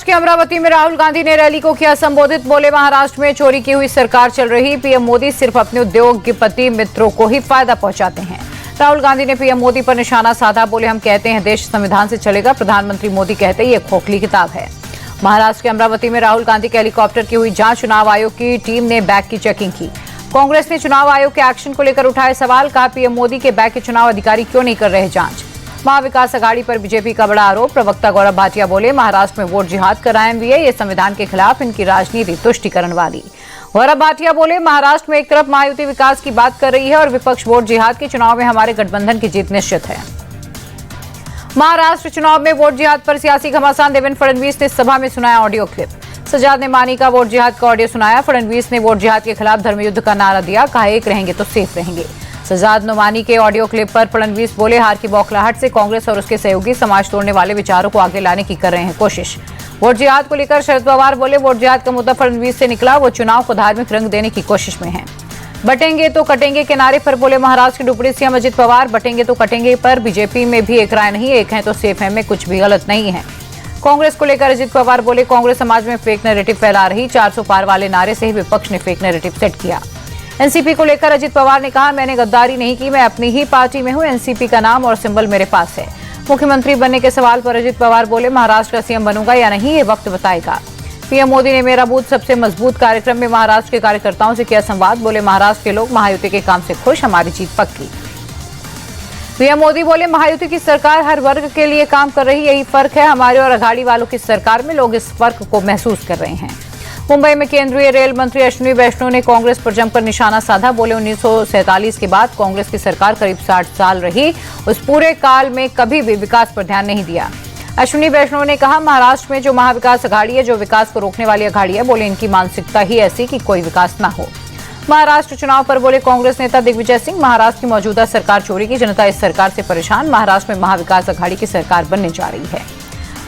महाराष्ट्र के अमरावती में राहुल गांधी ने रैली को किया संबोधित। बोले, महाराष्ट्र में चोरी की हुई सरकार चल रही। पीएम मोदी सिर्फ अपने उद्योगपति मित्रों को ही फायदा पहुंचाते हैं। राहुल गांधी ने पीएम मोदी पर निशाना साधा। बोले, हम कहते हैं देश संविधान से चलेगा, प्रधानमंत्री मोदी कहते हैं ये खोखली किताब है। महाराष्ट्र के अमरावती में राहुल गांधी के हेलीकॉप्टर की हुई जांच। चुनाव आयोग की टीम ने बैग की चेकिंग की। कांग्रेस ने चुनाव आयोग के एक्शन को लेकर उठाए सवाल। कहा, पीएम मोदी के बैग के चुनाव अधिकारी क्यों नहीं कर रहे जांच। महाविकास अघाड़ी पर बीजेपी का बड़ा आरोप। प्रवक्ता गौरव भाटिया बोले, महाराष्ट्र में वोट जिहाद कराएं भी है, ये संविधान के खिलाफ इनकी राजनीति तुष्टिकरण वाली। गौरव भाटिया बोले, महाराष्ट्र में एक तरफ महायुति विकास की बात कर रही है और विपक्ष वोट जिहाद के चुनाव में हमारे गठबंधन की जीत निश्चित है। महाराष्ट्र चुनाव में वोट जिहाद पर सियासी घमासान। देवेंद्र फडणवीस ने सभा में सुनाया ऑडियो क्लिप। सजाद ने मानी का वोट जिहाद का ऑडियो सुनाया। फडणवीस ने वोट जिहाद के खिलाफ धर्मयुद्ध का नारा दिया। कहा, एक रहेंगे तो सेफ रहेंगे। सजाद नोमानी के ऑडियो क्लिप पर फडणवीस बोले, हार की बौखलाहट से कांग्रेस और उसके सहयोगी समाज तोड़ने वाले विचारों को आगे लाने की कर रहे हैं कोशिश। वोट जिहाद को लेकर शरद पवार बोले, वोट जिहाद का मुद्दा फडणवीस से निकला, वो चुनाव को धार्मिक रंग देने की कोशिश में है। बटेंगे तो कटेंगे के नारे पर बोले महाराष्ट्र के डिप्टी सीएम अजित पवार। बटेंगे तो कटेंगे पर बीजेपी में भी एक राय नहीं, एक है तो सेफ है में कुछ भी गलत नहीं है। कांग्रेस को लेकर अजित पवार बोले, कांग्रेस समाज में फेक नैरेटिव फैला रही। 400 पार वाले नारे से ही विपक्ष ने फेक नैरेटिव सेट किया। एनसीपी को लेकर अजित पवार ने कहा, मैंने गद्दारी नहीं की, मैं अपनी ही पार्टी में हूं। एनसीपी का नाम और सिंबल मेरे पास है। मुख्यमंत्री बनने के सवाल पर अजित पवार बोले, महाराष्ट्र का सीएम बनूंगा या नहीं ये वक्त बताएगा। पीएम मोदी ने मेरा बूथ सबसे मजबूत कार्यक्रम में महाराष्ट्र के कार्यकर्ताओं से किया संवाद। बोले, महाराष्ट्र के लोग महायुति के काम से खुश, हमारी जीत पक्की। पीएम मोदी बोले, महायुति की सरकार हर वर्ग के लिए काम कर रही, यही फर्क है हमारे और अघाड़ी वालों की सरकार में। लोग इस फर्क को महसूस कर रहे हैं। मुंबई में केंद्रीय रेल मंत्री अश्विनी वैष्णव ने कांग्रेस पर जमकर निशाना साधा। बोले, 1947 के बाद कांग्रेस की सरकार करीब 60 साल रही, उस पूरे काल में कभी भी विकास पर ध्यान नहीं दिया। अश्विनी वैष्णव ने कहा, महाराष्ट्र में जो महाविकास अघाड़ी है, जो विकास को रोकने वाली अघाड़ी है, बोले इनकी मानसिकता ही ऐसी कि कोई विकास न हो। महाराष्ट्र चुनाव पर बोले कांग्रेस नेता दिग्विजय सिंह, महाराष्ट्र की मौजूदा सरकार चोरी की, जनता इस सरकार से परेशान। महाराष्ट्र में महाविकास अघाड़ी की सरकार बनने जा रही है।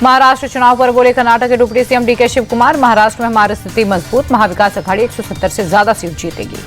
महाराष्ट्र चुनाव पर बोले कर्नाटक के deputy CM DK Shivakumar, Maharashtra में हमारी स्थिति मजबूत, महाविकास अघाड़ी 170 से ज्यादा सीट जीतेगी।